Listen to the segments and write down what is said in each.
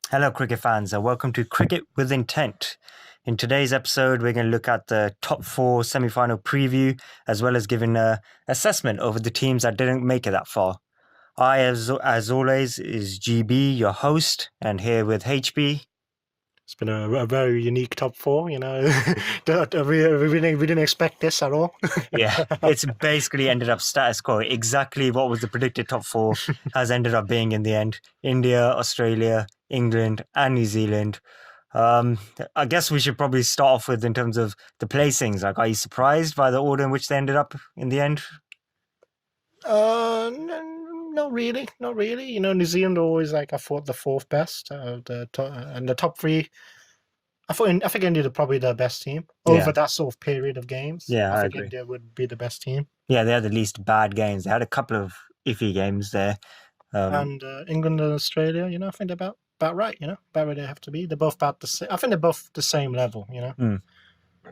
Hello, cricket fans, and welcome to Cricket with Intent. In today's episode, we're going to look at the top four semi final preview, as well as giving an assessment over the teams that didn't make it that far. As always, is GB, your host, and here with HB. It's been a very unique top four, we didn't expect this at all. Yeah, it's basically ended up status quo. Exactly what was the predicted top four has ended up being in the end. India, Australia, England, and New Zealand. I guess we should probably start off with in terms of the placings. Like, are you surprised by the order in which they ended up in the end? Not really, not really. New Zealand always I thought the fourth best, and the top three. I think India are probably the best team over that sort of period of games. Yeah, I I think agree. India would be the best team. Yeah, they had the least bad games. They had a couple of iffy games there. And England and Australia, I think they're about right. About where they have to be. They're both about the same. I think they're both the same level.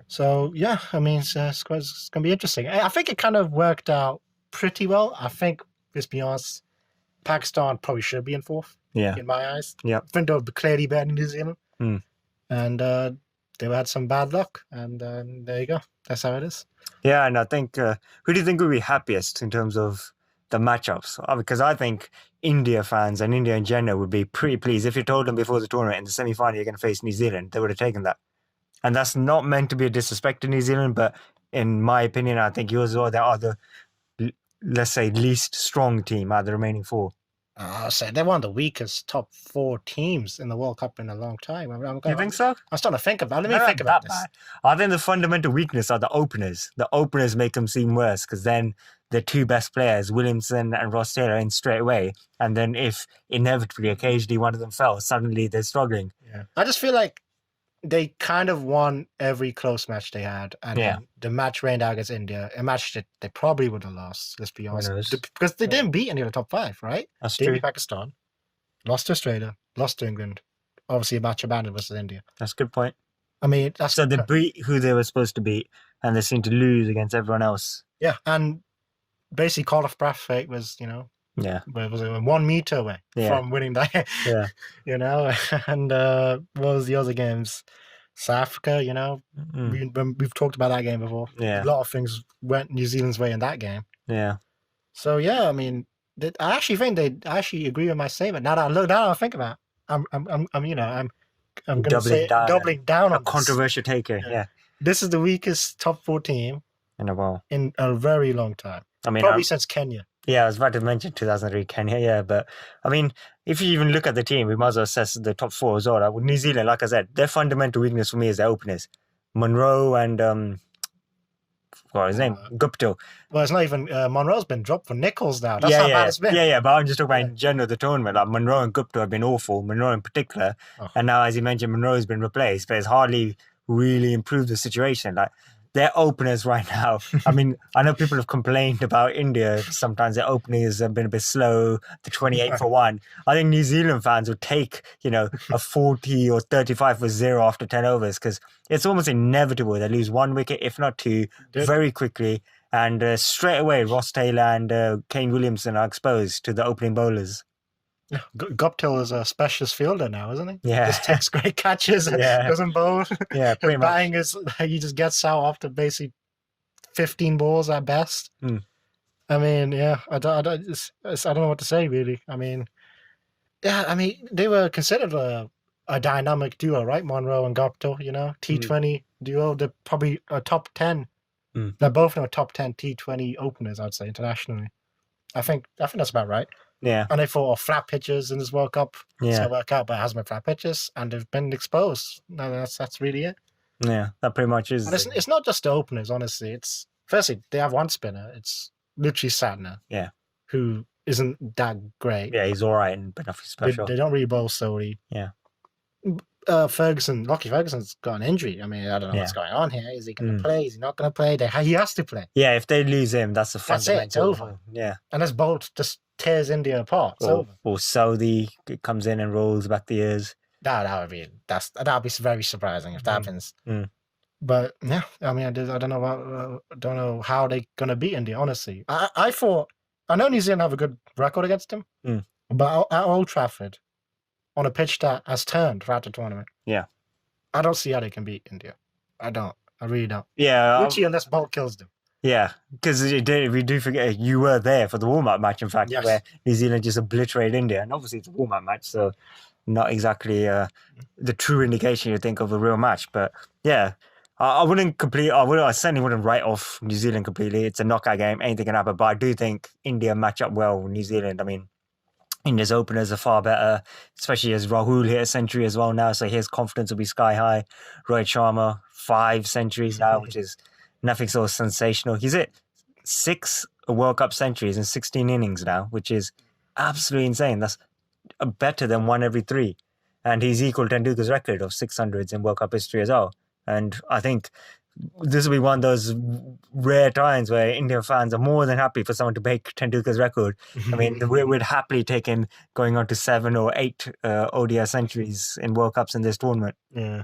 So yeah, I mean, it's going to be interesting. I think it kind of worked out pretty well. I think, let's be honest, Pakistan probably should be in fourth. Yeah, in my eyes. Yeah, I think they were clearly better than New Zealand, and they had some bad luck, and there you go. That's how it is. Yeah, and I think who do you think would be happiest in terms of the matchups? Because I think India fans and India in general would be pretty pleased if you told them before the tournament in the semi-final you're going to face New Zealand. They would have taken that. And that's not meant to be a disrespect to New Zealand, but in my opinion, I think yours or they are the, let's say, least strong team out of the remaining four. I'll say they're one of the weakest top four teams in the World Cup in a long time. You think so? I'm starting to think about it. Let me think about this. Bad. I think the fundamental weakness are the openers. The openers make them seem worse because then the two best players, Williamson and Ross Taylor, in straight away. And then if inevitably, occasionally one of them fell, suddenly they're struggling. Yeah. I just feel like they kind of won every close match they had, and the match rained out against India, a match that they probably would have lost. Let's be honest, because they didn't beat any of the top five, right? That's they true. beat Pakistan, lost to Australia, lost to England. Obviously, a match abandoned versus India. That's a good point. I mean, so they beat who they were supposed to beat, and they seem to lose against everyone else. Yeah, and basically, Call of Breathfake was, was 1 meter away from winning that. And what was the other games? South Africa, we've talked about that game before. Yeah, a lot of things went New Zealand's way in that game. Yeah. So I mean, I actually think they actually agree with my statement. Now that I think about it, I'm going to say doubling down on a controversial taker. Yeah, this is the weakest top four team in a while, in a very long time. I mean, probably since Kenya. Yeah, I was about to mention 2003 Kenya. Yeah, but I mean, if you even look at the team, we might as well assess the top four as well. Like, with New Zealand, like I said, their fundamental weakness for me is their openers, Monroe and what was his name? Guptill. Well, it's not even Monroe's been dropped for Nichols now. That's how bad it's been. Yeah, but I'm just talking about in general the tournament. Like Monroe and Guptill have been awful. Monroe in particular, and now as you mentioned, Monroe's been replaced, but it's hardly really improved the situation. Like, their openers right now. I mean, I know people have complained about India. Sometimes their openers have been a bit slow, the 28 for 1. I think New Zealand fans would take, a 40 or 35 for 0 after 10 overs because it's almost inevitable they lose 1 wicket, if not 2, very quickly. And straight away, Ross Taylor and Kane Williamson are exposed to the opening bowlers. Guptill is a specialist fielder now, isn't he? Yeah. Just takes great catches, doesn't bowl. Yeah, pretty much. Batting is, he just gets out after basically 15 balls at best. I mean, I don't know what to say, really. I mean, they were considered a dynamic duo, right? Monroe and Guptill, T20 duo. They're probably a top 10. They're both in a top 10 T20 openers, I'd say, internationally. I think that's about right. Yeah. And they thought flat pitches in this World Cup. It's going to work out, but it hasn't been flat pitches, and they've been exposed. No, that's really it. Yeah, that pretty much is. And it's not just the openers, honestly. It's firstly, they have one spinner. It's literally Satner. Yeah. Who isn't that great. Yeah, he's all right, but nothing special. They don't really bowl solely. Yeah. Lockie Ferguson's got an injury. I mean, I don't know what's going on here. Is he going to play? Is he not going to play? He has to play. Yeah, if they lose him, that's a fundamental. That's it. It's over. Yeah. Unless Bolt just tears India apart. It's over. Or Saudi comes in and rolls back the years. That would be very surprising if that happens. But yeah, I mean, I don't know how they're gonna beat India. Honestly, I know New Zealand have a good record against them, but at Old Trafford, on a pitch that has turned throughout the tournament. Yeah. I don't see how they can beat India. I don't. I really don't. Yeah. Literally, unless Bolt kills them. Yeah, because we do forget you were there for the warm-up match, in fact, Yes. where New Zealand just obliterated India. And obviously it's a warm-up match, so not exactly the true indication you think of a real match. But yeah, I certainly wouldn't write off New Zealand completely. It's a knockout game, anything can happen. But I do think India match up well with New Zealand. I mean, India's openers are far better, especially as Rahul hit a century as well now, so his confidence will be sky high. Rohit Sharma, 5 centuries now, which is nothing so sensational. He's hit 6 World Cup centuries in 16 innings now, which is absolutely insane. That's better than 1 every 3. And he's equal Tendulkar's record of 600s in World Cup history as well. And I think this will be one of those rare times where Indian fans are more than happy for someone to break Tendulkar's record. I mean, we'd happily take him going on to 7 or 8 ODI centuries in World Cups in this tournament. Yeah.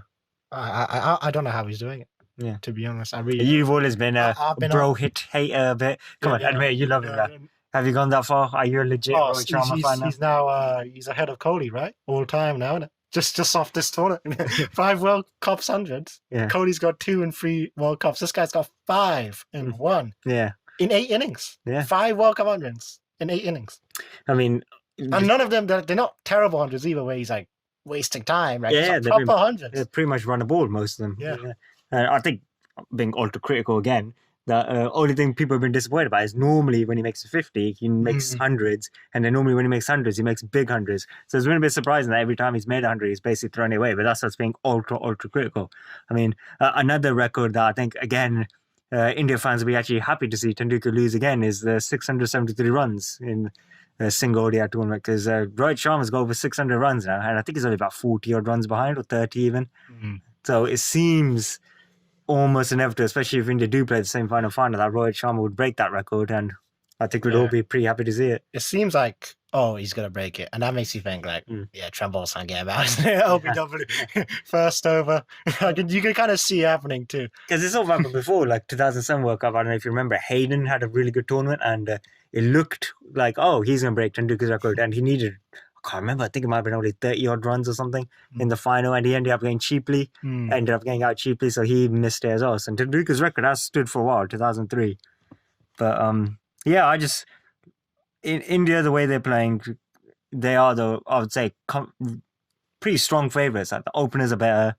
I don't know how he's doing it. Yeah. To be honest, I really. You've always been a bro-hit hater a bit. Come on, admit you love him. Have you gone that far? Are you a legit Rohit Sharma fan now? He's now he's ahead of Kohli, right? All time now, isn't it? Just off this tournament. 5 World Cups hundreds. Yeah. Kohli's got 2 and 3 World Cups. This guy's got 5 and 1. Yeah. In 8 innings. Yeah. 5 World Cup hundreds in 8 innings. I mean, and none of them, they're not terrible hundreds either, where he's like wasting time, right? Yeah, they're proper hundreds. They pretty much run the ball, most of them. Yeah. I think, being ultra critical again, the only thing people have been disappointed about is normally when he makes a 50, he makes hundreds, and then normally when he makes hundreds, he makes big hundreds. So it's been a bit surprising that every time he's made 100, he's basically thrown it away. But that's what's being ultra critical. I mean, another record that I think, again, India fans will be actually happy to see Tendulkar lose again is the 673 runs in a single ODI tournament, because Rohit Sharma's got over 600 runs now, and I think he's only about 40 odd runs behind, or 30 even. So it seems almost inevitable, especially if India do play the same final, that Rohit Sharma would break that record, and I think we'd all be pretty happy to see it. It seems like, he's going to break it, and that makes you think, like, Trent Boult's not getting about it. LBW, first over. You can kind of see it happening too. Because it's all happened before, like 2007 World Cup, I don't know if you remember, Hayden had a really good tournament, and it looked like, he's going to break Tendulkar's record, and he needed, I can't remember, I think it might have been only 30 odd runs or something in the final, and he ended up getting getting out cheaply, so he missed it as well. So Tendulkar's record has stood for a while, 2003. But in India, the way they're playing, they are, though, I would say, pretty strong favourites. Like, the openers are better.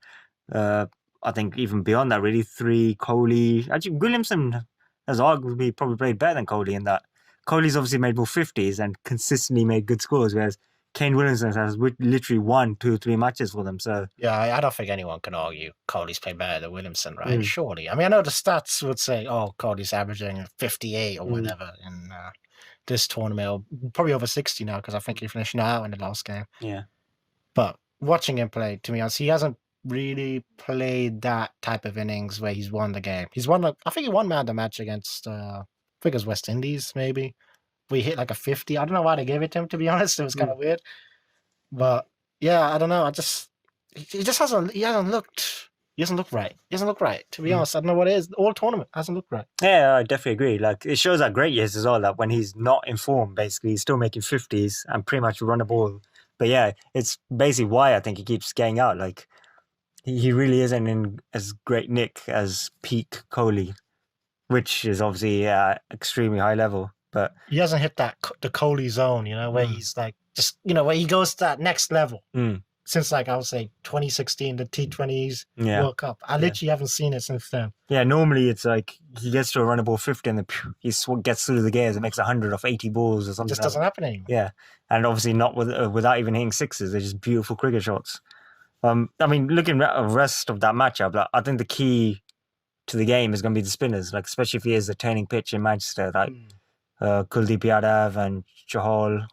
I think even beyond that, really, 3, Kohli. Actually, Williamson has arguably probably played better than Kohli in that. Kohli's obviously made more 50s and consistently made good scores, whereas Kane Williamson has literally won 2 or 3 matches for them. So yeah, I don't think anyone can argue Kohli's played better than Williamson, right? Surely. I mean, I know the stats would say, Kohli's averaging 58 or whatever in this tournament, or probably over 60 now, because I think he finished now in the last game. Yeah. But watching him play, to be honest, he hasn't really played that type of innings where he's won the game. I think he won man of the match against, I think it was West Indies, maybe. We hit like a 50. I don't know why they gave it to him, to be honest. It was kind of weird. But yeah, I don't know. He hasn't looked right. He doesn't look right, to be honest. I don't know what it is. The whole tournament hasn't looked right. Yeah, I definitely agree. Like, it shows how great he is as well, that when he's not in form, basically, he's still making 50s and pretty much run a ball. But yeah, it's basically why I think he keeps getting out. Like, he really isn't in as great nick as peak Kohli, which is obviously extremely high level. But he hasn't hit the Kohli zone, where he's like, just, where he goes to that next level. Since, like, I would say 2016, the T20s World Cup. I literally haven't seen it since then. Yeah, normally it's like he gets to a run ball 50 and then he gets through the gears and makes 100 off 80 balls or something. It just doesn't happen anymore. Yeah, and obviously not without even hitting 6s. They're just beautiful cricket shots. I mean, looking at the rest of that matchup, like, I think the key to the game is going to be the spinners, like, especially if he is a turning pitch in Manchester, like Kuldeep Yadav and Chahal.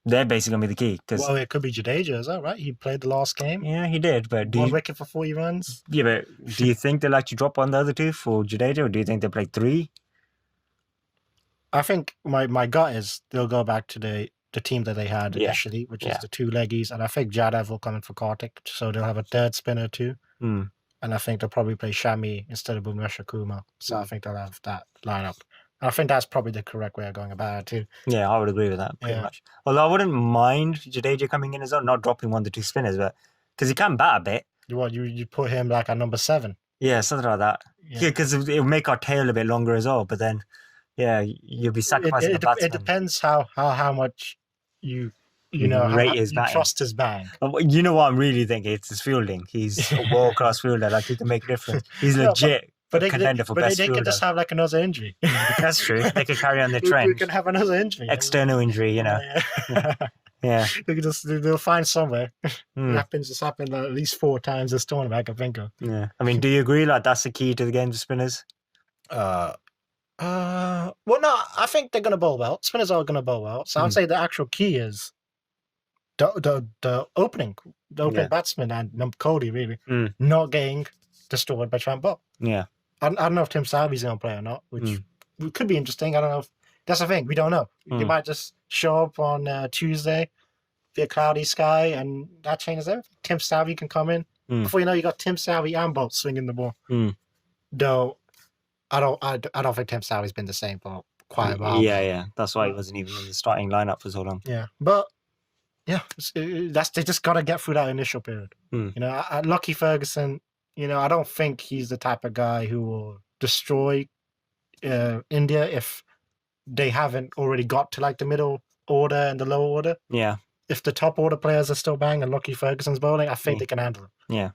They're basically going to be the key. Well, it could be Jadeja, is that right? He played the last game. Yeah, he did. But one wicket for 40 runs. Yeah, but do you think they'll actually drop on the other 2 for Jadeja, or do you think they'll play 3? I think my gut is they'll go back to the team that they had initially, which is the 2 leggies, and I think Jadav will come in for Karthik, so they'll have a third spinner too. And I think they'll probably play Shami instead of Bhuvneshwar Kumar. So I think they'll have that lineup. I think that's probably the correct way of going about it too. Yeah, I would agree with that pretty much. Although I wouldn't mind Jadeja coming in as well, not dropping 1 to 2 spinners, but because he can bat a bit. You put him like at number 7? Yeah, something like that. Yeah, because it'll make our tail a bit longer as well. But then, yeah, you'll be sacrificing a batsman. It depends how much you know rate how his you batting. trust his bang. You know what I'm really thinking? It's his fielding. He's a world class fielder. Like he can make a difference. He's legit. But contender for best they fielder. could just have like another injury. That's true. They could carry on the trend. We can have another injury. External injury, you know. Yeah. They'll find somewhere. It's happened at least 4 times this tournament I can think of. Yeah. I mean, do you agree like that's the key to the game of spinners? Well, no, I think they're gonna bowl well. Spinners are gonna bowl well. So I'd say the actual key is the opening batsman and Cody really not getting destroyed by Trent Bolt. Yeah. I don't know if Tim Southee's going to play or not, which could be interesting. I don't know. That's the thing. We don't know. He might just show up on Tuesday, be a cloudy sky, and that changes everything. Tim Southee can come in. Before you know, you got Tim Southee and Bolt swinging the ball. Though, I don't think Tim Southee's been the same for quite a while. Yeah. That's why he wasn't even in the starting lineup for so long. Yeah, but yeah, they just got to get through that initial period. You know, Lucky Ferguson. You know, I don't think he's the type of guy who will destroy India if they haven't already got to like the middle order and the lower order. Yeah. If the top order players are still banging and Lucky Ferguson's bowling, I think they can handle it. Yeah.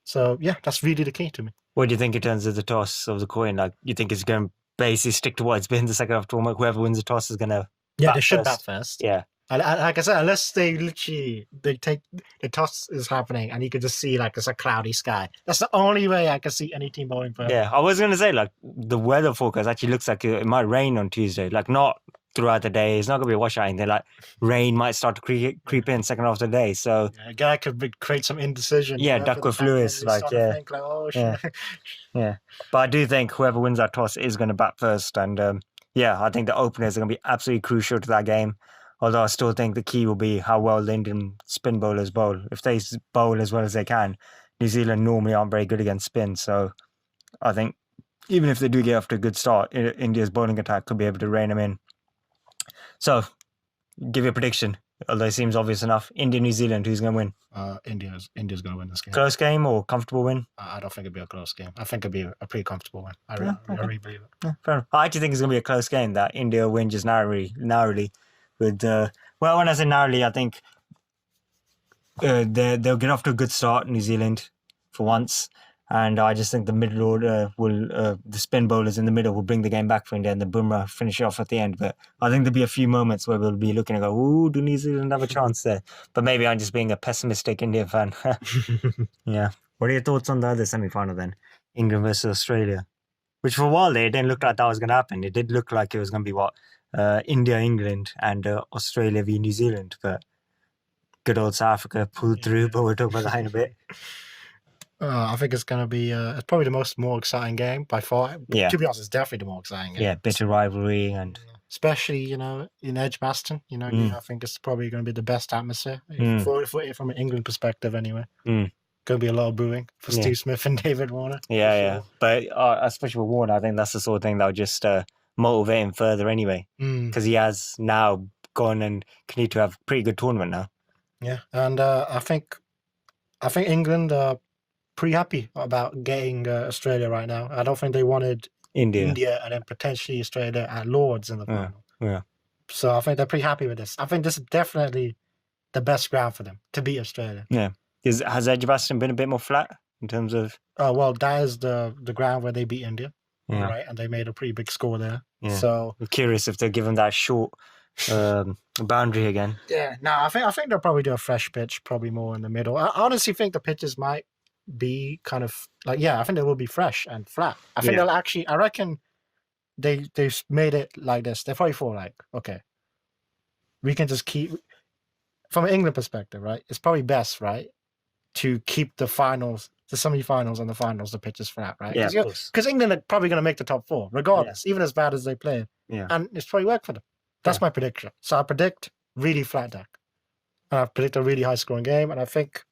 So, yeah, that's really the key to me. What do you think in terms of the toss of the coin? Like, you think it's going to basically stick to what it's been the second half tournament? Whoever wins the toss is going to they should bat first. Yeah. Like I said, unless they take the toss is happening and you can just see like it's a cloudy sky. That's the only way I can see any team bowling first. Yeah, I was going to say like the weather forecast actually looks like it might rain on Tuesday. Like not throughout the day. It's not going to be a washout. And like rain might start to creep in second half of the day. So a guy could create some indecision. Yeah, Duckworth Lewis. Yeah. But I do think whoever wins that toss is going to bat first. And I think the openers are going to be absolutely crucial to that game. Although I still think the key will be how well the Indian spin bowlers bowl. If they bowl as well as they can, New Zealand normally aren't very good against spin. So I think even if they do get off to a good start, India's bowling attack could be able to rein them in. So, give you a prediction, although it seems obvious enough. India, New Zealand, who's going to win? India's going to win this game. Close game or comfortable win? I don't think it'll be a close game. I think it'll be a pretty comfortable win. I really believe it. Yeah, fair enough. I actually think it's going to be a close game that India will win just narrowly. With when I say narrowly, I think they'll get off to a good start, New Zealand, for once. And I just think the middle order the spin bowlers in the middle will bring the game back for India and the Bumrah finish off at the end. But I think there'll be a few moments where we'll be looking and go, ooh, do New Zealand have a chance there? But maybe I'm just being a pessimistic India fan. Yeah. What are your thoughts on the other semi-final then? England versus Australia. Which for a while there, it didn't look like that was going to happen. It did look like it was going to be India, England, and Australia v New Zealand. But good old South Africa pulled through, but we'll talk about that in a bit. I think it's going to be it's probably the more exciting game by far. Yeah. To be honest, it's definitely the more exciting game. Yeah, bitter rivalry and especially in Edgbaston. I think it's probably going to be the best atmosphere from an England perspective, anyway. Going to be a lot of booing for Steve Smith and David Warner. Yeah, sure. But especially with Warner, I think that's the sort of thing that would just motivate him further anyway, because he has now gone and continued to have a pretty good tournament now. Yeah, and I think England are pretty happy about getting Australia right now. I don't think they wanted India and then potentially Australia at Lords in the final. Yeah. So I think they're pretty happy with this. I think this is definitely the best ground for them to beat Australia. Yeah. Has Edgbaston been a bit more flat in terms of? Oh well, that is the ground where they beat India, right? And they made a pretty big score there. Yeah. So I'm curious if they're given that short boundary again. Yeah. No, I think they'll probably do a fresh pitch, probably more in the middle. I honestly think the pitches might be kind of like I think they will be fresh and flat. I think they'll actually. I reckon they've made it like this. They're probably for like, okay, we can just keep from an England perspective, right? It's probably best, right, to keep the finals, the semi-finals and the finals, the pitches flat, right? Yeah, because England are probably going to make the top 4 regardless, even as bad as they play. Yeah, and it's probably worked for them. That's my prediction. So I predict really flat deck, and I predict a really high-scoring game, and I think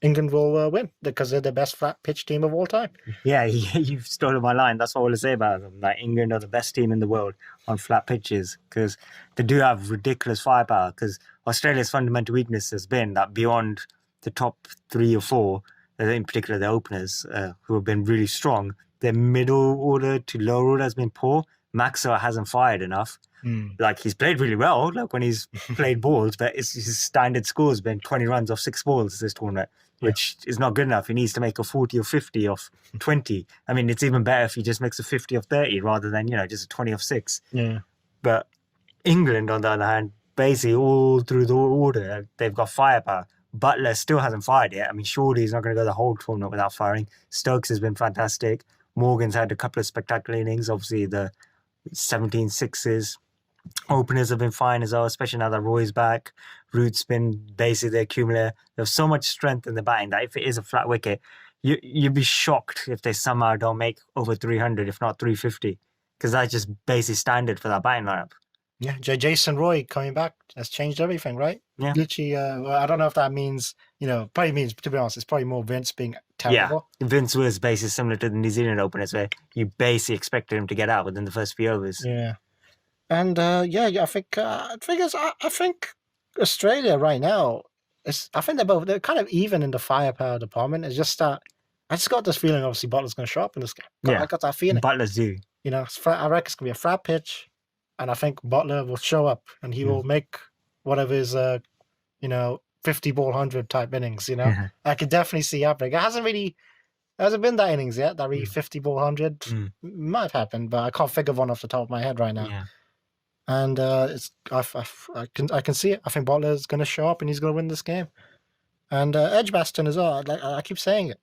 England will win because they're the best flat pitch team of all time. Yeah, you've stolen my line. That's what I want to say about them. Like England are the best team in the world on flat pitches because they do have ridiculous firepower. Because Australia's fundamental weakness has been that beyond the top 3 or 4, in particular the openers, who have been really strong, their middle order to lower order has been poor. Maxwell hasn't fired enough. Like he's played really well, like when he's played balls, but his standard score has been 20 runs off 6 balls this tournament, which is not good enough. He needs to make a 40 or 50 off 20. I mean, it's even better if he just makes a 50 off 30 rather than, just a 20 off 6. Yeah. But England, on the other hand, basically all through the order, they've got firepower. Butler still hasn't fired yet. I mean, surely he's not going to go the whole tournament without firing. Stokes has been fantastic. Morgan's had a couple of spectacular innings. Obviously, the 17 sixes. Openers have been fine as well, especially now that Roy's back. Root's been basically the accumulator. There's so much strength in the batting that if it is a flat wicket, you'd be shocked if they somehow don't make over 300, if not 350, because that's just basic standard for that batting lineup. Yeah, Jason Roy coming back has changed everything, right? Yeah. Literally, well, I don't know if that means, probably means, to be honest, it's probably more Vince being terrible. Yeah, Vince was basically similar to the New Zealand openers where you basically expected him to get out within the first few overs. Yeah. And I think Australia right now I think they're kind of even in the firepower department. It's just that I just got this feeling. Obviously, Butler's going to show up in this game. I got that feeling. Butler's do. I reckon it's going to be a flat pitch, and I think Butler will show up and he will make one of his 50 ball 100 type innings. I could definitely see happening. It hasn't been that innings yet. That really 50 ball 100 might have happened, but I can't think of one off the top of my head right now. Yeah. And I can see it. I think Butler's going to show up and he's going to win this game. And Edgbaston as well. Like I keep saying it.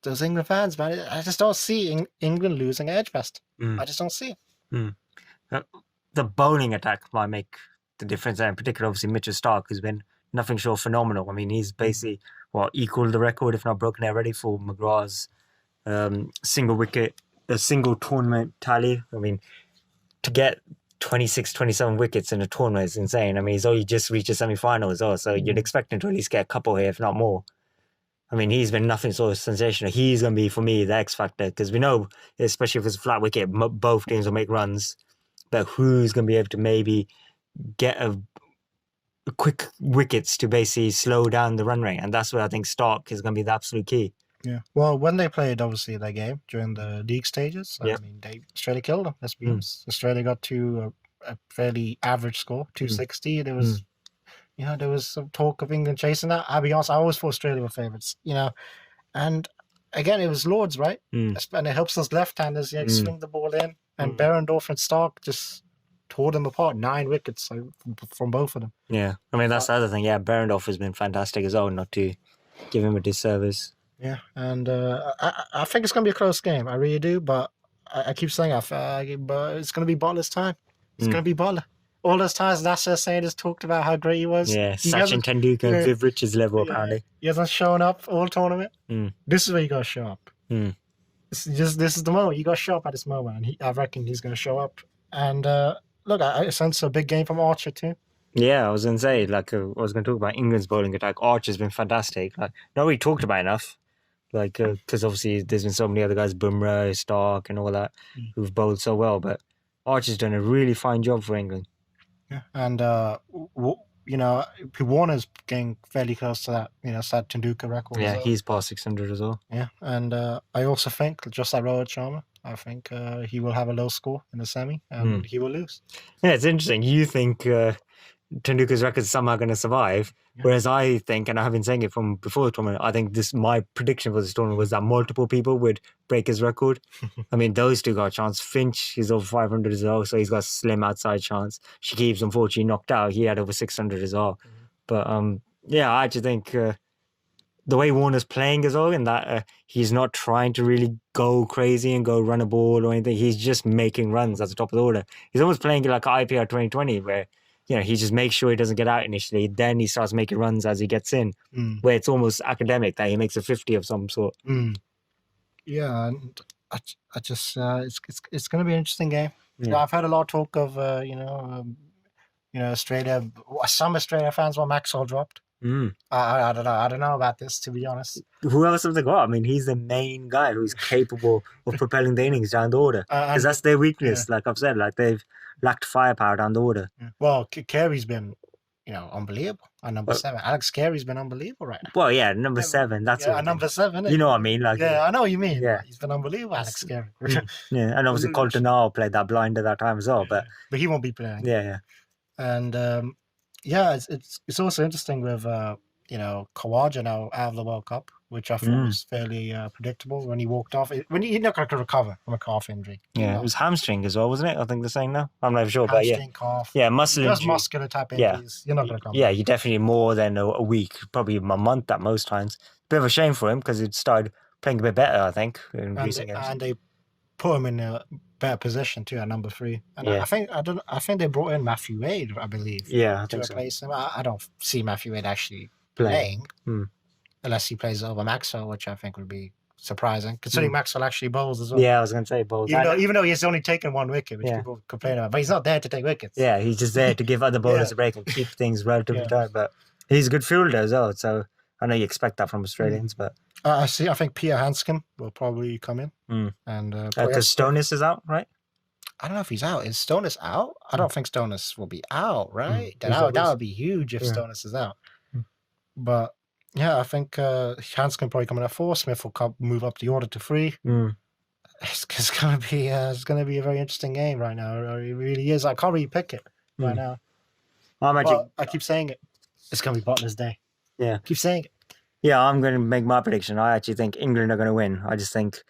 Those England fans, man. I just don't see England losing Edgbaston. I just don't see it. The bowling attack might make the difference there. In particular, obviously, Mitchell Starc has been nothing short of phenomenal. I mean, he's basically equaled the record, if not broken it already, for McGrath's single tournament tally. I mean, to get 26, 27 wickets in a tournament is insane. I mean, he's only just reached a semi-final as well, so you'd expect him to at least get a couple here, if not more. I mean, he's been nothing sort of sensational. He's going to be, for me, the X factor, because we know, especially if it's a flat wicket, both teams will make runs, but who's going to be able to maybe get a quick wickets to basically slow down the run rate, and that's where I think Starc is going to be the absolute key. Yeah. Well, when they played, obviously, their game during the league stages, I mean, Australia killed them. Let's be honest. Australia got to a fairly average score, 260. There was, there was some talk of England chasing that. I'll be honest, I always thought Australia were favourites, And again, it was Lords, right? And it helps us left-handers, swing the ball in. And Behrendorff and Starc just tore them apart. 9 wickets from both of them. Yeah. I mean, that's the other thing. Yeah, Behrendorff has been fantastic as well, not to give him a disservice. Yeah, and I think it's going to be a close game. I really do, but I keep saying but it's going to be Butler's time. It's going to be Butler. All those times Nasser Sain has talked about how great he was. Yeah, Sachin Tendulkar, Viv Richards level, apparently. He hasn't shown up all tournament. This is where you got to show up. This is the moment. You got to show up at this moment, and I reckon he's going to show up. And look, I sense a big game from Archer too. Yeah, I was going to say, I was going to talk about England's bowling attack. Archer's been fantastic. Not really talked about enough. Because obviously there's been so many other guys, Bumrah, Starc, and all that, who've bowled so well. But Archer's done a really fine job for England. Yeah, and Warner's getting fairly close to that, sad Tendulkar record. Yeah, he's past 600 as well. Yeah, and I also think, just like Rohit Sharma, I think he will have a low score in the semi, and he will lose. Yeah, it's interesting. You think Tendulkar's record is somehow going to survive. Yeah. Whereas I think, and I have been saying it from before the tournament, I think my prediction for this tournament was that multiple people would break his record. I mean, those two got a chance. Finch is over 500 as well, so he's got a slim outside chance. Shakib's unfortunately knocked out. He had over 600 as well. But I actually think the way Warner's playing as well, in that he's not trying to really go crazy and go run a ball or anything. He's just making runs at the top of the order. He's almost playing like IPL 2020 where he just makes sure he doesn't get out initially. Then he starts making runs as he gets in, where it's almost academic that he makes a 50 of some sort. Yeah, and I just it's going to be an interesting game. Yeah. I've heard a lot of talk of Australia. Some Australia fans want Maxwell dropped. I don't know. I don't know about this, to be honest. Who else have they got? I mean, he's the main guy who's capable of propelling the innings down the order. Because that's their weakness, like I've said. Like, they've lacked firepower down the order. Well, Carey's been, unbelievable at number 7. Alex Carey's been unbelievable right now. Well, yeah, number 7. That's number 7. You know what I mean? Like, yeah, I know what you mean. Yeah, he's been unbelievable, Alex Carey. Yeah, and obviously Colton Nall played that blind at that time as well. But he won't be playing. Yeah. And it's also interesting with Khawaja now out of the World Cup, which I thought was fairly predictable when he walked off. When he's not going to recover from a calf injury. Yeah, it was hamstring as well, wasn't it? I think they're saying now. I'm not sure, hamstring, calf. Yeah, muscle injury. Just muscular type injuries. You're not going to come. Yeah, you definitely more than a week, probably a month at most times. Bit of a shame for him because he'd started playing a bit better, I think, in recent games. And they put him in a better position too at number 3. And I think they brought in Matthew Wade, I believe. Yeah, I think to replace him. I don't see Matthew Wade actually playing unless he plays over Maxwell, which I think would be surprising, considering Maxwell actually bowls as well. Yeah, I was going to say bowls. Even though he's only taken 1 wicket, which people complain about, but he's not there to take wickets. Yeah, he's just there to give other bowlers a break and keep things relatively tight. But he's a good fielder as well, so I know you expect that from Australians. But I think Peter Hanscom will probably come in, and because Stonis is out, right? I don't know if he's out. Is Stonis out? I don't think Stonis will be out, right? That would be huge if Stonis is out. But yeah, I think Hanscom probably coming at 4. Smith will move up the order to 3. It's gonna be a very interesting game right now. It really is. I can't really pick it right now. I keep saying it. It's gonna be Butler's day. Yeah, keep saying it. Yeah, I'm going to make my prediction. I actually think England are going to win. I just think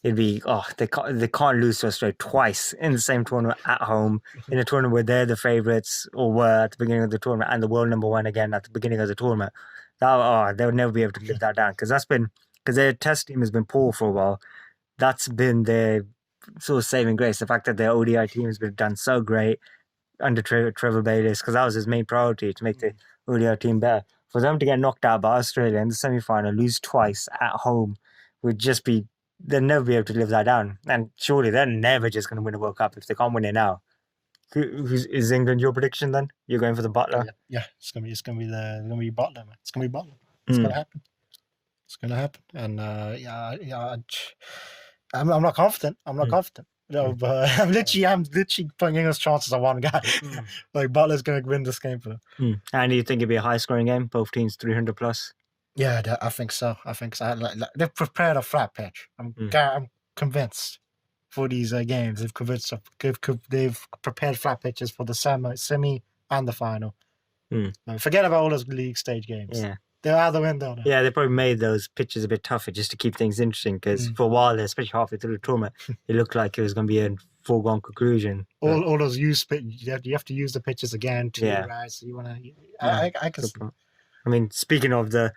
it'd be they can't lose to Australia twice in the same tournament at home, in a tournament where they're the favourites or were at the beginning of the tournament and the world number 1 again at the beginning of the tournament. They'll never be able to live that down because their test team has been poor for a while. That's been their sort of saving grace. The fact that their ODI team has been done so great under Trevor Bayliss, because that was his main priority, to make the ODI team better. For them to get knocked out by Australia in the semi-final, lose twice at home, would just be, they'll never be able to live that down. And surely they're never just going to win a World Cup if they can't win it now. Is England your prediction then? You're going for the Butler? Yeah, it's gonna be Butler, man. It's gonna be Butler. It's gonna happen. It's gonna happen. And I'm not confident. But I'm literally putting England's chances on one guy. Like Butler's gonna win this game for them. And do you think it'd be a high-scoring game? Both teams 300 plus. Yeah, I think so. Like, they've prepared a flat pitch. I'm convinced. For these games, they've prepared flat pitches for the semi and the final. Forget about all those league stage games. Yeah, they're out the window now. Yeah, they probably made those pitches a bit tougher just to keep things interesting. Because for a while, especially halfway through the tournament, it looked like it was going to be a foregone conclusion. All those you have to use the pitches again too, right? So you want to. I can. I mean, speaking of the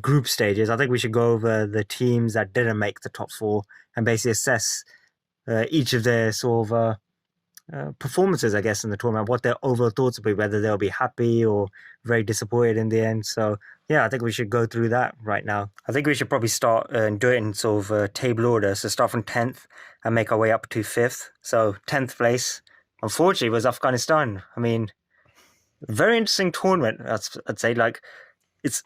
group stages, I think we should go over the teams that didn't make the top 4 and basically assess each of their sort of performances, I guess, in the tournament, what their overall thoughts will be, whether they'll be happy or very disappointed in the end. So, yeah, I think we should go through that right now. I think we should probably start and do it in sort of table order. So start from 10th and make our way up to 5th. So 10th place, unfortunately, was Afghanistan. I mean, very interesting tournament, I'd say. Like, it's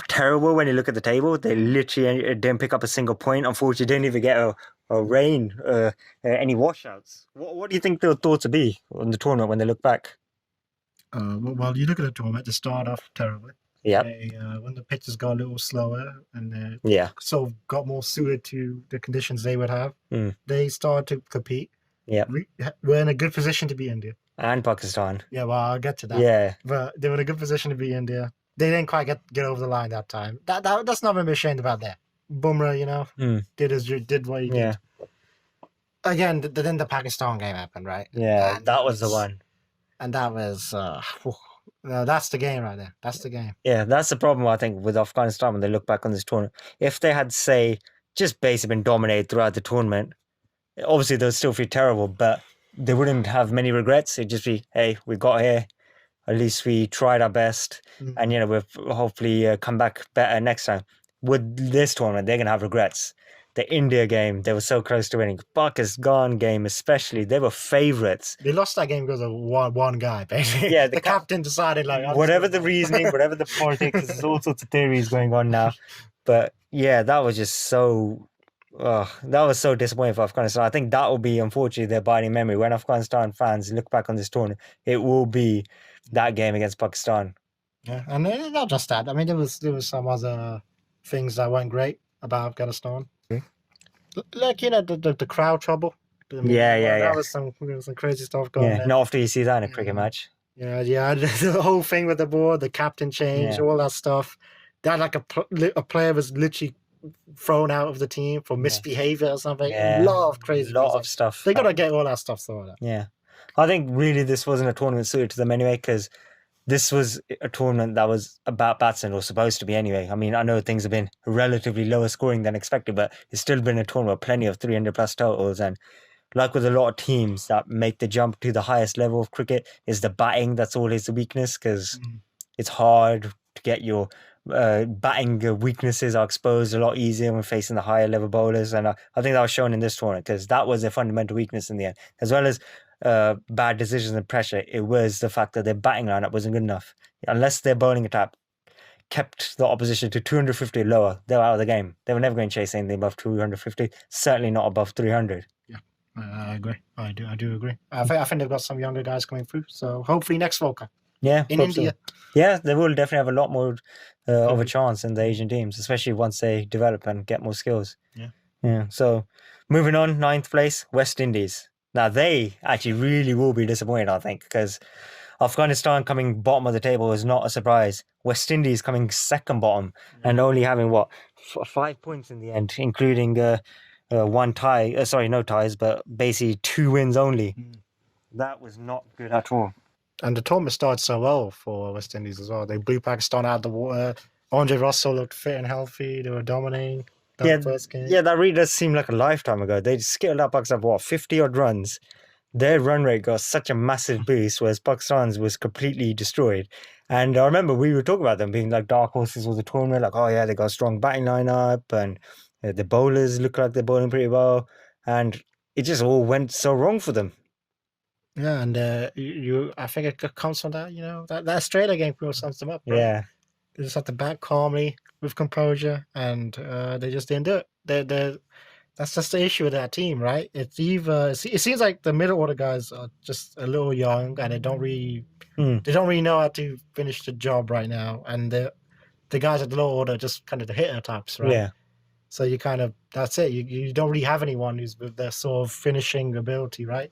terrible when you look at the table. They literally didn't pick up a single point. Unfortunately, didn't even get a rain, any washouts. What do you think their thoughts would be on the tournament when they look back? Well, you look at the tournament, they start off terribly. Yeah. When the pitches got a little slower and sort of got more suited to the conditions they would have, they started to compete. Yeah. We're in a good position to beat India. And Pakistan. Yeah, well, I'll get to that. Yeah. But they were in a good position to beat India. They didn't quite get over the line that time. That's not going to be ashamed about that. Bumrah, did what he did. Again, then the Pakistan game happened, right? Yeah, and that was the one. And that was, that's the game right there. That's the game. Yeah, that's the problem, I think, with Afghanistan when they look back on this tournament. If they had, say, just basically been dominated throughout the tournament, obviously they'll still feel terrible, but they wouldn't have many regrets. It'd just be, hey, we got here. At least we tried our best, and we'll hopefully come back better next time. With this tournament, they're gonna have regrets the India game, they were so close to winning. Pakistan game, especially, they were favourites. They lost that game because of one guy, basically. Yeah, the captain decided, like, whatever the reasoning, whatever the politics, there's all sorts of theories going on now. But yeah, that was just so. That was so disappointing for Afghanistan. I think that will be, unfortunately, their abiding memory. When Afghanistan fans look back on this tournament, it will be that game against Pakistan. Yeah, and not just that. I mean, there was some other things that weren't great about Afghanistan. Like, the crowd trouble. I mean, that was some crazy stuff going on. Not after you see that in a cricket match. Yeah, the whole thing with the ball, the captain changed, all that stuff. That, like, a player was literally thrown out of the team for misbehavior or something. A lot of crazy stuff. They gotta get all that stuff sorted out. Yeah. I think really this wasn't a tournament suited to them anyway, because this was a tournament that was about batsmen, or supposed to be anyway. I mean, I know things have been relatively lower scoring than expected, but it's still been a tournament with plenty of 300 plus totals. And like with a lot of teams that make the jump to the highest level of cricket, is the batting that's always the weakness, because it's hard to get your batting weaknesses are exposed a lot easier when facing the higher level bowlers. And I think that was shown in this tournament, because that was a fundamental weakness in the end, as well as bad decisions and pressure. It was the fact that their batting lineup wasn't good enough. Unless their bowling attack kept the opposition to 250 lower, they were out of the game. They were never going to chase anything above 250, certainly not above 300. Yeah, I agree. I do agree. I think they've got some younger guys coming through, so hopefully next World Cup. Yeah, in India. So. Yeah, they will definitely have a lot more of a chance in the Asian teams, especially once they develop and get more skills. Yeah. So, moving on, 9th place, West Indies. Now, they actually really will be disappointed, I think, because Afghanistan coming bottom of the table is not a surprise. West Indies coming second bottom and only having, 5 points in the end, including one tie. Sorry, no ties, but basically 2 wins only. That was not good at all. And the tournament started so well for West Indies as well. They blew Pakistan out of the water. Andre Russell looked fit and healthy. They were dominating that first game. Yeah, that really does seem like a lifetime ago. They skittled out Pakistan for 50-odd runs. Their run rate got such a massive boost, whereas Pakistan's was completely destroyed. And I remember we were talking about them being like dark horses of the tournament. Like, oh yeah, they got a strong batting lineup, and the bowlers look like they're bowling pretty well. And it just all went so wrong for them. Yeah, and I think it comes from that, that Australia game really sums them up, right? Yeah. They just have to bat calmly, with composure, and they just didn't do it. That's just the issue with that team, right? It's either it seems like the middle order guys are just a little young, and they don't really know how to finish the job right now, and the guys at the lower order are just kind of the hitter types, right? Yeah. So you that's it. You don't really have anyone who's with the sort of finishing ability, right?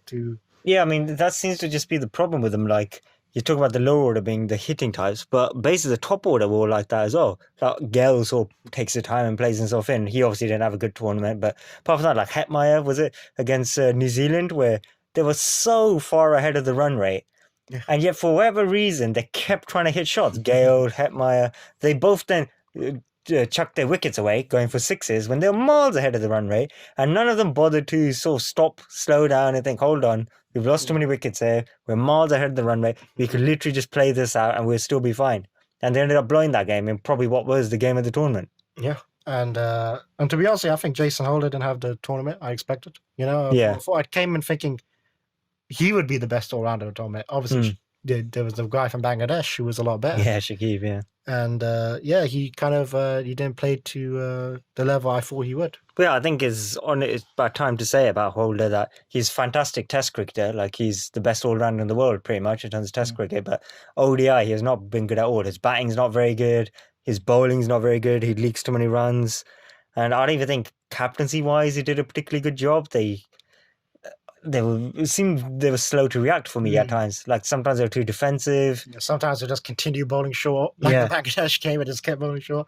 Yeah, I mean, that seems to just be the problem with them. Like, you talk about the lower order being the hitting types, but basically the top order were all like that as well. Like, Gale sort of takes the time and plays himself in. He obviously didn't have a good tournament, but apart from that, like Hetmeyer, was it, against New Zealand, where they were so far ahead of the run rate. Yeah. And yet, for whatever reason, they kept trying to hit shots. Gale, Hetmeyer, they both then chucked their wickets away, going for sixes, when they were miles ahead of the run rate, and none of them bothered to sort of stop, slow down, and think, hold on, we've lost too many wickets here, we're miles ahead of the run rate, we could literally just play this out and we'll still be fine. And they ended up blowing that game in probably what was the game of the tournament. Yeah, and to be honest, I think Jason Holder didn't have the tournament I expected. Before I came in thinking he would be the best all-rounder of the tournament. Obviously, there was the guy from Bangladesh who was a lot better. Yeah, Shakib, yeah. And he kind of he didn't play to the level I thought he would. But yeah, I think it's about time to say about Holder that he's a fantastic test cricketer. Like, he's the best all-rounder in the world, pretty much, in terms of test cricket. But ODI, he has not been good at all. His batting's not very good. His bowling's not very good. He leaks too many runs. And I don't even think captaincy-wise he did a particularly good job. It seemed they were slow to react for me at times. Like, sometimes they were too defensive. Yeah, sometimes they just continue bowling short. Like the Bangladesh game, it just kept bowling short.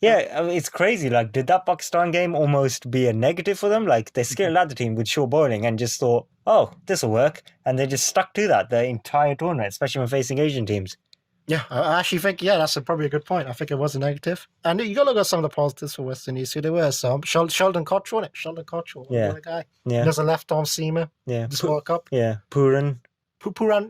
Yeah, I mean, it's crazy. Like, did that Pakistan game almost be a negative for them? Like, they skittled out the team with short bowling and just thought, oh, this will work. And they just stuck to that the entire tournament, especially when facing Asian teams. Yeah, I actually think, that's probably a good point. I think it was a negative. And you got to look at some of the positives for West Indies. So there were some. Sheldon Cottrell, Sheldon Cottrell, the guy. Yeah. There's a left-arm seamer. Yeah. This World Cup. Yeah. Puran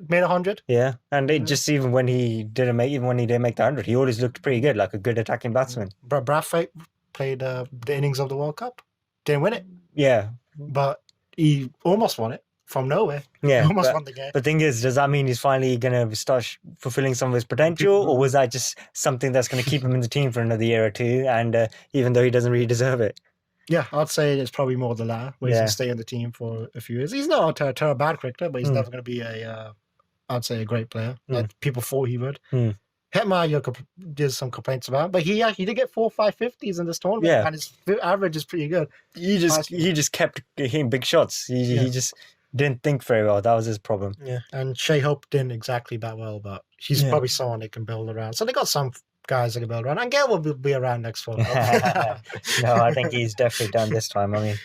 made 100. Yeah, and it just even when he didn't make the 100, he always looked pretty good, like a good attacking batsman. Bradford played the innings of the World Cup. didn't win it. Yeah. But he almost won it from nowhere. Yeah. He almost won the game. The thing is, does that mean he's finally going to start fulfilling some of his potential, or was that just something that's going to keep him in the team for another year or two, and even though he doesn't really deserve it? Yeah, I'd say it's probably more the latter, where he's going to stay on the team for a few years. He's not a terrible bad cricketer, but he's never going to be I'd say a great player. Like people thought he would. Hetmeyer, there's some complaints about him, but he did get 4 or 5 50s in this tournament, and his average is pretty good. He just kept hitting big shots. He just didn't think very well. That was his problem. Yeah, and Shea Hope didn't exactly bat well, but he's probably someone they can build around. So they got some guys that can build around, and Gale will be around next World Cup. No, I think he's definitely done this time. I mean,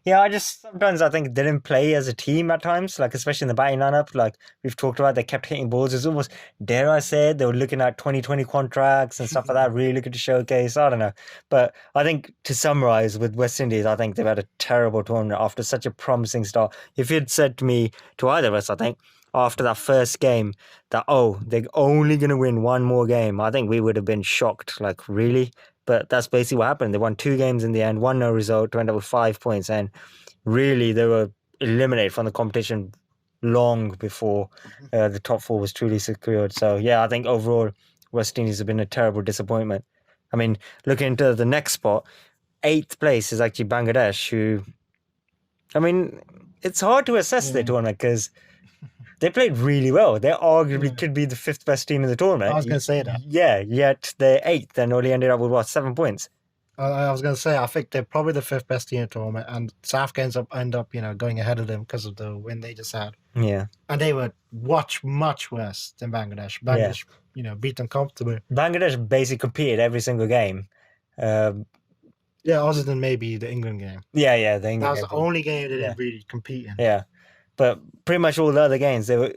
yeah, I think they didn't play as a team at times, like especially in the batting lineup. Like we've talked about, they kept hitting balls. It's almost, dare I say it, they were looking at 2020 contracts and stuff like that, really looking to showcase. I don't know. But I think to summarize with West Indies, I think they've had a terrible tournament after such a promising start. If you'd said to me, to either of us, I think, after that first game, that, they're only going to win one more game, I think we would have been shocked. Like, really? But that's basically what happened. They won 2 games in the end, 1-0 result to end up with 5 points. And really, they were eliminated from the competition long before the top 4 was truly secured. So, yeah, I think overall, West Indies have been a terrible disappointment. I mean, looking into the next spot, 8th place is actually Bangladesh, who, I mean, it's hard to assess their tournament because they played really well. They arguably could be the 5th best team in the tournament. I was going to say that. Yeah, yet they're 8th and only ended up with, 7 points? I was going to say, I think they're probably the 5th best team in the tournament, and South Africans end up going ahead of them because of the win they just had. Yeah. And they were much worse than Bangladesh. Bangladesh, beat them comfortably. Bangladesh basically competed every single game. Other than maybe the England game. Yeah, the England game. That was the only game they didn't really compete in. Yeah. But pretty much all the other games, they were,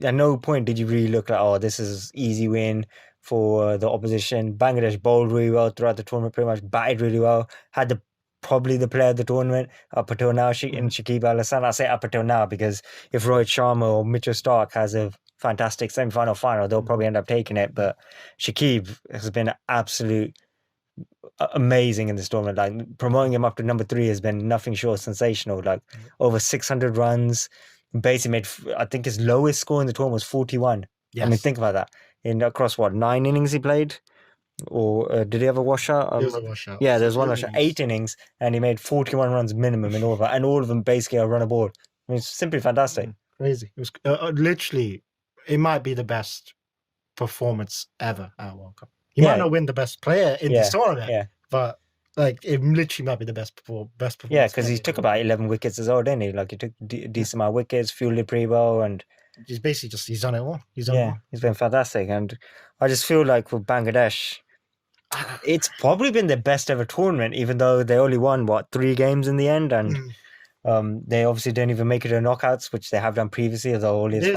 at no point did you really look like, this is easy win for the opposition. Bangladesh bowled really well throughout the tournament, pretty much batted really well, had probably the player of the tournament up until now, in Shakib Al Hasan. I say up until now because if Rohit Sharma or Mitchell Starc has a fantastic semi-final final, they'll probably end up taking it. But Shakib has been absolute amazing in this tournament. Like promoting him up to number 3 has been nothing short of sensational. Like over 600 runs, basically made, I think his lowest score in the tournament was 41. Yes. I mean, think about that. Across 9 innings he played, or did he have a washout? There was a washout. Yeah, there's one washout. 8 innings, and he made 41 runs minimum in all of that, and all of them basically are run aboard. I mean, it's simply fantastic. Crazy. It was literally, it might be the best performance ever at World Cup. He might not win the best player in this tournament, but like it literally might be the best performance. Yeah, because he took about 11 wickets as well, didn't he? Like he took a decent amount of wickets, fielded pretty well, and he's basically he's done it all. He's been fantastic, and I just feel like with Bangladesh, it's probably been their best ever tournament, even though they only won 3 games in the end, and they obviously didn't even make it to knockouts, which they have done previously. Although obviously,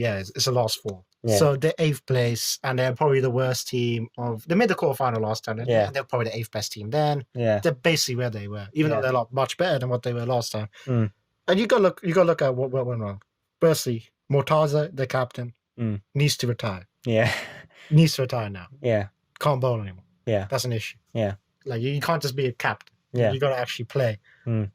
it's a last 4. Yeah. So they're 8th place, and they're probably the worst team they made the quarterfinal last time. And they're probably the 8th best team then. Yeah, they're basically where they were, even though they're much better than what they were last time. And you got to look at what went wrong. Firstly, Mortaza, the captain, needs to retire. Yeah, needs to retire now. Yeah, can't bowl anymore. Yeah, that's an issue. Yeah, like you can't just be a captain. Yeah, you got to actually play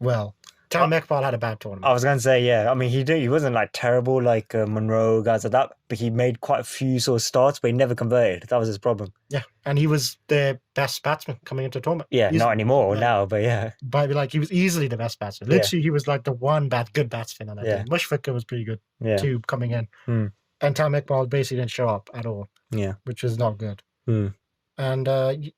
well. Tam Ekbal had a bad tournament. I was going to say, I mean, he wasn't like terrible like Monroe, guys like that, but he made quite a few sort of starts, but he never converted. That was his problem. Yeah, and he was their best batsman coming into the tournament. Yeah, not anymore now, but yeah. But like he was easily the best batsman. Literally, he was like the one good batsman on that team. Mushfiqur was pretty good too coming in. And Tam Ekbal basically didn't show up at all. Yeah, which was not good. And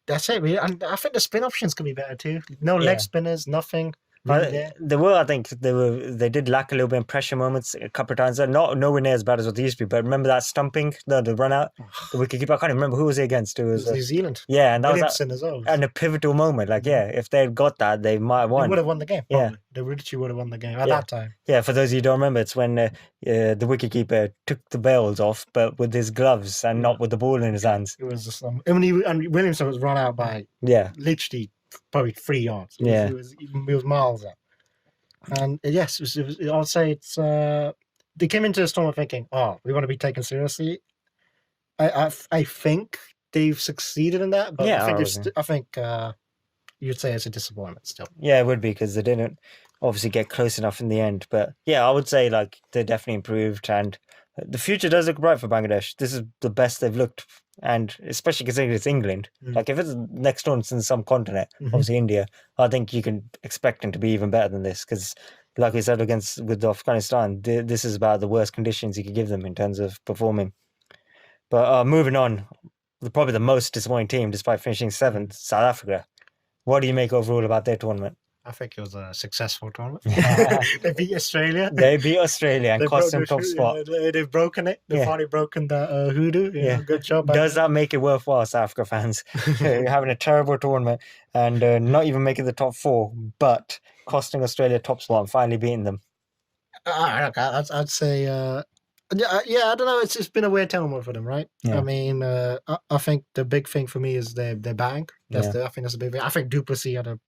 that's it. And I think the spin options could be better too. No leg spinners, nothing. They were, I think, they did lack a little bit in pressure moments a couple of times. Nowhere near as bad as what they used to be. But remember that stumping, the run out, the wicketkeeper. I can't even remember who was it against. It was New Zealand. Yeah, and that Williamson was as well. And a pivotal moment. Like, if they had got that, they might have won. They would have won the game. Probably. Yeah, they literally would have won the game at that time. Yeah, for those of you who don't remember, it's when the wicketkeeper took the bails off, but with his gloves and not with the ball in his hands. It was just, and Williamson was run out by literally probably 3 yards. It was miles out. And yes, I'll say it's. They came into the tournament thinking, we want to be taken seriously. I think they've succeeded in that, but I think you'd say it's a disappointment still. Yeah, it would be because they didn't obviously get close enough in the end. But yeah, I would say like they definitely improved, and the future does look bright for Bangladesh. This is the best they've looked, and especially considering it's England. Like if it's next door in some continent, obviously India, I think you can expect them to be even better than this because, like we said with Afghanistan, this is about the worst conditions you could give them in terms of performing. But moving on, probably the most disappointing team, despite finishing seventh, South Africa. What do you make overall about their tournament? I think it was a successful tournament. They beat Australia. They beat Australia and cost them top spot. They've broken it. They've finally broken the hoodoo. Yeah, good job. Does that make it worthwhile, South Africa fans? Having a terrible tournament and not even making the top four, but costing Australia top spot and finally beating them. I'd say, yeah, I don't know. It's been a weird tournament for them, right? Yeah. I mean, I think the big thing for me is their batting. I think that's a big thing. I think Duplessis had a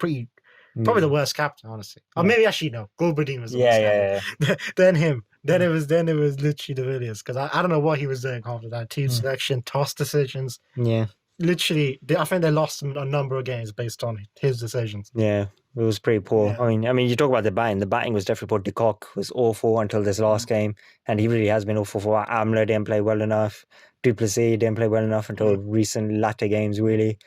probably the worst captain, honestly. Or maybe actually no, Gulbuddin was the worst captain. Then him. Then it was literally the Villiers because I don't know what he was doing after that. Team selection, toss decisions. Yeah. Literally, I think they lost a number of games based on his decisions. Yeah, it was pretty poor. Yeah. I mean, you talk about the batting. The batting was definitely poor. De Kock was awful until this last game, and he really has been awful for Amler. Didn't play well enough. Duplessis didn't play well enough until recent latter games. Really,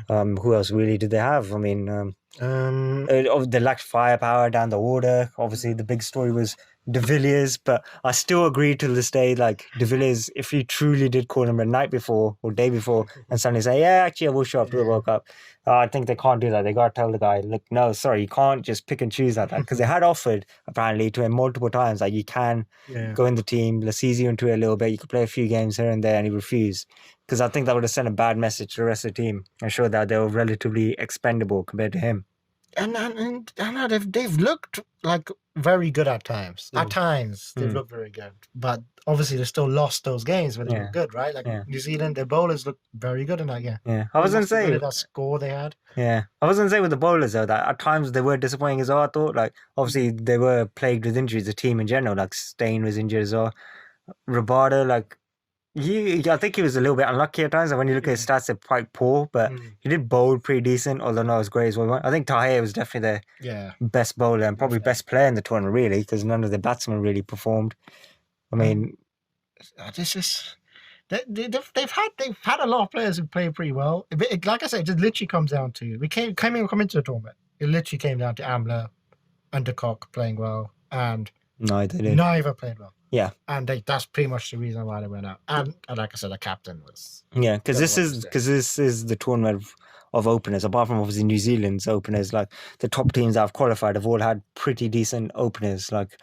who else really did they have? I mean, they lacked firepower down the order. Obviously, the big story was De Villiers, but I still agree to this day, like De Villiers, if he truly did call him a night before or day before and suddenly say, yeah, actually I will show up to the World Cup, I think they can't do that. They got to tell the guy, look, no, sorry, you can't just pick and choose like that, because they had offered apparently to him multiple times, like you can go in the team, let's ease you into it a little bit, you could play a few games here and there, and he refused, because I think that would have sent a bad message to the rest of the team and showed that they were relatively expendable compared to him. And they've looked like very good at times. At times, they've looked very good. But obviously, they still lost those games when they were good, right? Like New Zealand, their bowlers looked very good in that game. Yeah, I was going to say that score they had. Yeah, I was going to say with the bowlers though that at times they were disappointing as well. I thought, like, obviously they were plagued with injuries. The team in general, like Stain was injured as well. Rabada, like. I think he was a little bit unlucky at times. And when you look at his stats, they're quite poor, but he did bowl pretty decent, although not as great as we want. I think Tahir was definitely their best bowler and probably best player in the tournament, really, because none of the batsmen really performed. I mean, this is they've had a lot of players who play pretty well. Like I said, it just literally comes down to come into the tournament. It literally came down to Amler and De Kock playing well, and neither played well. Yeah, and that's pretty much the reason why they went out. And like I said, the captain was because this is the tournament of openers. Apart from obviously New Zealand's openers, like the top teams that have qualified have all had pretty decent openers. Like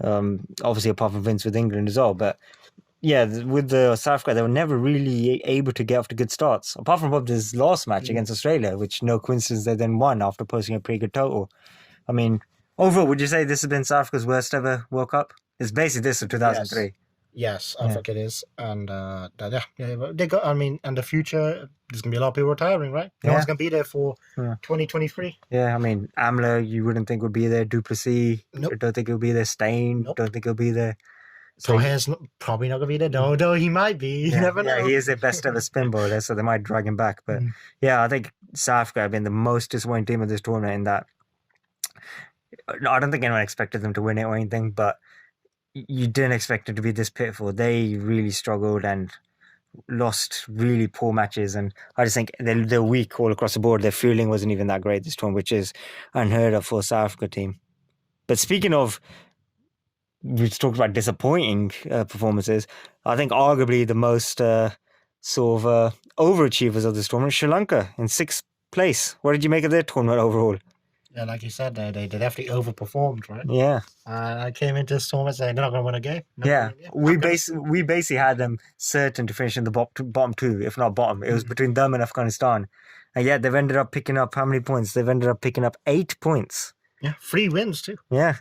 obviously apart from Vince with England as well, but yeah, with the South Africa, they were never really able to get off to good starts. Apart from this last match against Australia, which no coincidence they then won after posting a pretty good total. I mean, overall, would you say this has been South Africa's worst ever World Cup? It's basically this of 2003. Yes, I think it is. And they got. I mean, and the future, there's gonna be a lot of people retiring, right? No one's gonna be there for 2023. Yeah, I mean, Amler, you wouldn't think would be there. Duplessis, I don't think he'll be there. Stain, don't think he'll be there. So Tahir's probably not gonna be there. No, he might be. You never know. Yeah, he is their best ever spin bowler, so they might drag him back. But yeah, I think South Africa have been the most disappointing team of this tournament in that. I don't think anyone expected them to win it or anything, but you didn't expect it to be this pitiful. They really struggled and lost really poor matches, and I just think they're weak all across the board. Their fielding wasn't even that great this tournament, which is unheard of for a South Africa team. But speaking of, we talked about disappointing performances, I think arguably the most overachievers of this tournament, Sri Lanka in 6th place. What did you make of their tournament overall? Yeah, like you said, they definitely overperformed, right? Yeah. I came into this tournament saying they're not going to win a game. We basically had them certain to finish in the bottom two, if not bottom. It was between them and Afghanistan. And yet they've ended up picking up how many points? They've ended up picking up 8 points. Yeah, 3 wins too. Yeah.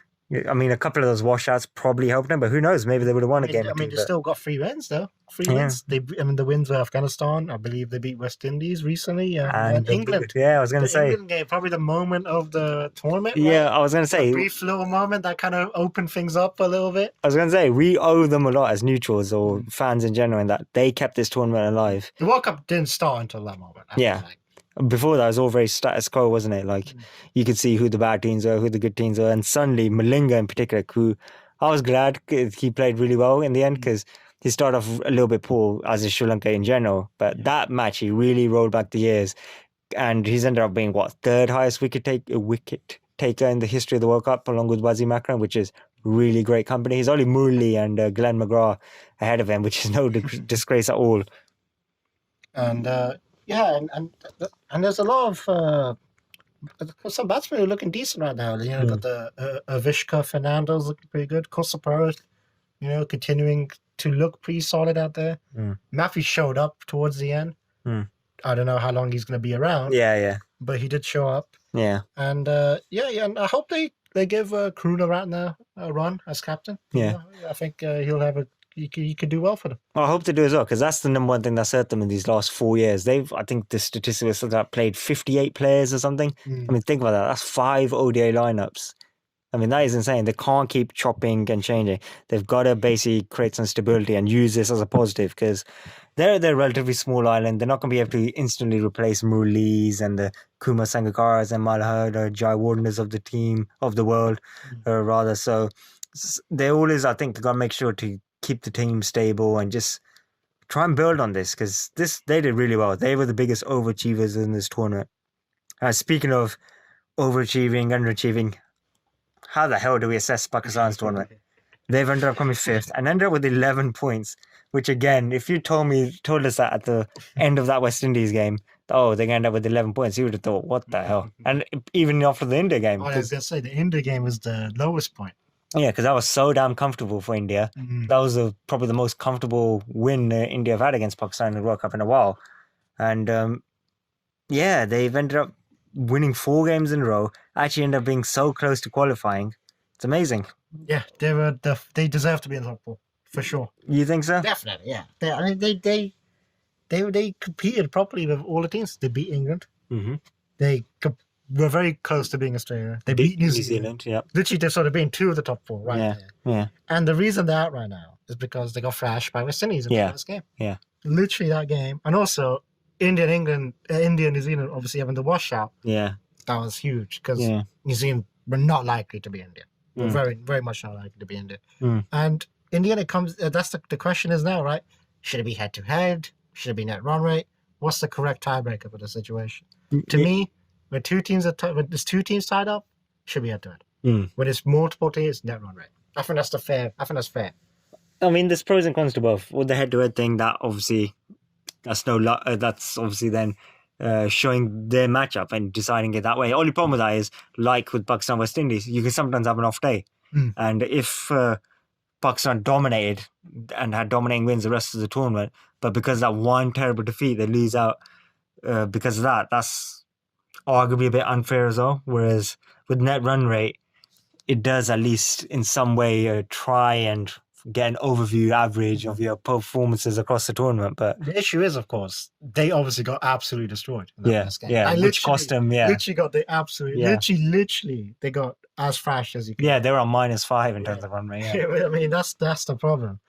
I mean, a couple of those washouts probably helped them, but who knows? Maybe they would have won a game. I mean, they still got 3 wins, though. 3 wins. The wins were Afghanistan. I believe they beat West Indies recently. And England. Yeah, I was going to say. England game, probably the moment of the tournament. Yeah, right? I was going to say. A brief little moment that kind of opened things up a little bit. I was going to say, we owe them a lot as neutrals or fans in general in that they kept this tournament alive. The World Cup didn't start until that moment. Before that, it was all very status quo, wasn't it? Like, you could see who the bad teams were, who the good teams were. And suddenly, Malinga in particular, who I was glad he played really well in the end because he started off a little bit poor, as is Sri Lanka in general. But that match, he really rolled back the years. And he's ended up being, third highest wicket taker in the history of the World Cup, along with Wasim Akram, which is really great company. He's only Murli and Glenn McGrath ahead of him, which is no disgrace at all. And and there's a lot of some batsmen who are looking decent right now. You know, got the Avishka Fernando's looking pretty good. Kosapara, you know, continuing to look pretty solid out there. Matthew showed up towards the end. I don't know how long he's going to be around. Yeah. But he did show up. Yeah. And and I hope they give Kruna right now a run as captain. Yeah. You know, I think he'll have he could do well for them. Well, I hope to do as well, because that's the number one thing that's hurt them in these last 4 years. I think the statistic was that played 58 players or something. I mean, think about that. That's 5 ODI lineups. I mean, that is insane. They can't keep chopping and changing. They've got to basically create some stability and use this as a positive, because they're a relatively small island. They're not going to be able to instantly replace Murlis and the Kumar Sangakaras and Malhar, the Jai Wardners of the team, of the world, rather. So they always, I think, got to make sure to keep the team stable and just try and build on this, because they did really well. They were the biggest overachievers in this tournament. Speaking of overachieving, underachieving, how the hell do we assess Pakistan's tournament? They've ended up coming 5th and ended up with 11 points, which again, if you told us that at the end of that West Indies game, they're going to end up with 11 points, you would have thought, what the hell? And even after the India game. I was going to say, the India game was the lowest point. Yeah, because that was so damn comfortable for India. That was probably the most comfortable win India have had against Pakistan in the World Cup in a while. And they've ended up winning 4 games in a row, actually ended up being so close to qualifying. It's amazing. Yeah, they deserve to be in the top 4, for sure. You think so? Definitely, yeah. They competed properly with all the teams. They beat England. They were very close to being Australia. They beat New Zealand. Yeah. Literally, they've sort of been 2 of the top 4 right there. Yeah. And the reason they're out right now is because they got thrashed by West Indies in the first game. Yeah. Literally that game. And also, India and New Zealand obviously having the washout. Yeah. That was huge because New Zealand were not likely to be India. Very, very much not likely to be India. And India, it comes. That's the question is now, right? Should it be head to head? Should it be net run rate? What's the correct tiebreaker for the situation? To me, when there's 2 teams tied up, should be head to head. When it's multiple teams, net run rate. I think that's fair. I mean, there's pros and cons to both. With the head to head thing, that's obviously then showing their matchup and deciding it that way. Only problem with that is, like with Pakistan West Indies, you can sometimes have an off day. And if Pakistan dominated and had dominating wins the rest of the tournament, but because of that one terrible defeat, they lose out because of that, that's arguably a bit unfair as well. Whereas with net run rate, it does at least in some way try and get an overview average of your performances across the tournament. But the issue is, of course, they obviously got absolutely destroyed in that first game. Yeah, which cost them, literally got the absolute, literally, they got as thrashed as you could. Yeah, they were on -5 in terms of run rate. Yeah. I mean, that's the problem.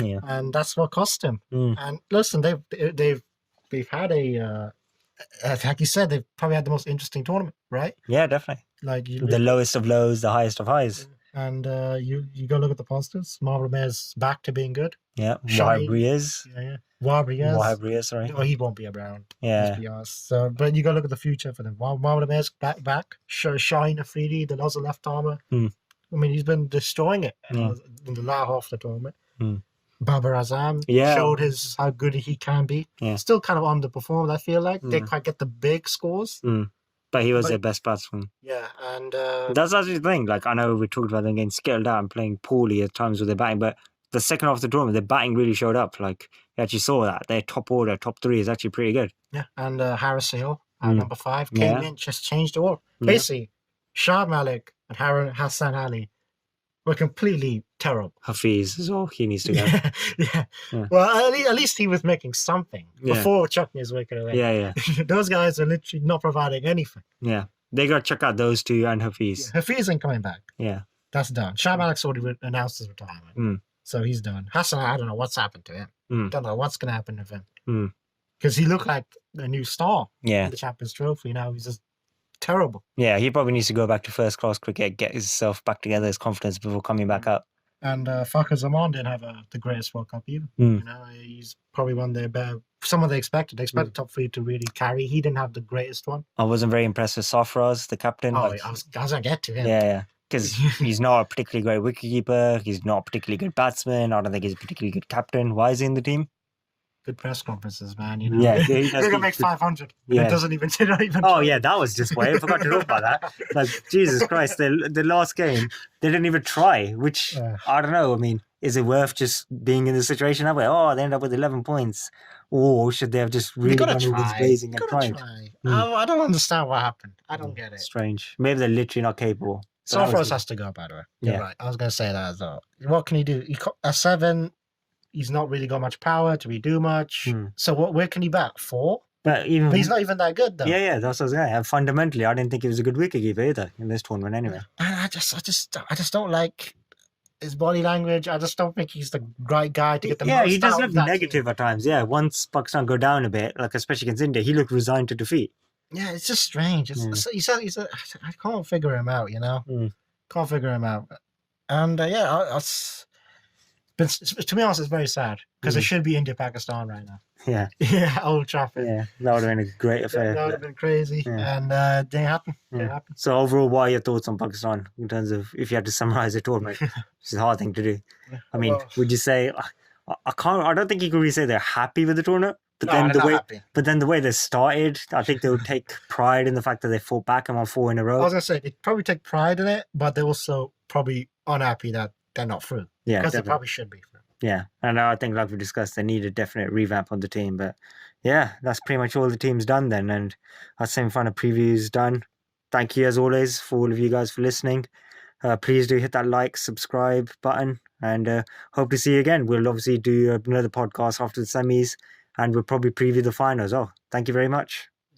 Yeah. And that's what cost them. And listen, they've had a, like you said, they've probably had the most interesting tournament, right? Yeah, definitely. Like the lowest of lows, the highest of highs. And you go look at the positives. Marvel Mayor's back to being good. Yeah, Wahab Riaz. Wahab Riaz, sorry. Oh, he won't be around. Yeah. Let's be honest. So, but you got to look at the future for them. Marvel Mayor's back. Shine Afridi, the Loza left armour. I mean, he's been destroying it in the latter half of the tournament. Babar Azam showed how good he can be. Yeah. Still kind of underperformed, I feel like. They quite get the big scores. But he was their best batsman. Yeah, and that's actually the thing. Like, I know we talked about them getting scaled out and playing poorly at times with their batting, but the second half of the tournament, their batting really showed up. Like, you actually saw that. Their top order, top 3 is actually pretty good. Yeah, and Harris Hill at number 5 came in, just changed it all. Basically, Shah Malik and Hassan Ali were completely terrible. Hafiz is all he needs to go. Yeah. Well, at least he was making something before chucking his wicket away. Yeah. Those guys are literally not providing anything. Yeah. They got to check out those 2 and Hafiz. Yeah, Hafiz ain't coming back. Yeah. That's done. Shah Malik's already announced his retirement. So he's done. Hassan, I don't know what's happened to him. Don't know what's going to happen to him. because he looked like a new star Yeah. in the Champions Trophy. Now he's just terrible. Yeah, he probably needs to go back to first class cricket, get himself back together, his confidence before coming back up. And Fakhar Zaman didn't have the greatest World Cup either. You know, he's probably one of their better. Someone they expected. They expected top three to really carry. He didn't have the greatest one. I wasn't very impressed with Safraz, the captain. Oh, I was gonna get to him. Yeah. Because he's not a particularly great wicketkeeper. He's not a particularly good batsman. I don't think he's a particularly good captain. Why is he in the team? Good press conferences, man. You know, Yeah, they're gonna make 500. Yeah. It doesn't even. Oh yeah, that was just weird. I forgot to talk about that. Like Jesus Christ, the last game they didn't even try. Which I don't know. I mean, is it worth just being in the situation that way? Oh, they end up with 11 points. Or should they have just really gone over blazing and tried? I don't understand what happened. I don't get it. Strange. Maybe they're literally not capable. Safraz has to go, by the way. You're right. I was going to say that as well. What can he do? At 7, he's not really got much power to do much. So where can he bat? 4? But he's not even that good, though. Yeah, that's what I was going to say. Fundamentally, I didn't think he was a good wicketkeeper either in this tournament anyway. And I just don't like his body language. I just don't think he's the right guy to get the most out of that. Yeah, he does look negative at times. Yeah, once Pakistan go down a bit, like especially against India, he looked resigned to defeat. Yeah, it's just strange. I can't figure him out, you know? Can't figure him out. And to be honest, it's very sad because it should be India-Pakistan right now. Yeah. Yeah, Old Trafford. Yeah, that would have been a great affair. That would have been crazy. Yeah. And didn't happen. So overall, what are your thoughts on Pakistan in terms of if you had to summarize the tournament? Which is a hard thing to do. I mean, would you say I don't think you could really say they're happy with the tournament. But then the way they started, I think they would take pride in the fact that they fought back and won 4 in a row. I was gonna say they probably take pride in it, but they're also probably unhappy that they're not through. Yeah, because they probably should be through. Yeah, and I think like we discussed, they need a definite revamp on the team. But yeah, that's pretty much all the team's done then, and our semi-final preview is done. Thank you as always for all of you guys for listening. Please do hit that like, subscribe button, and hope to see you again. We'll obviously do another podcast after the semis, and we'll probably preview the finals. Oh, thank you very much.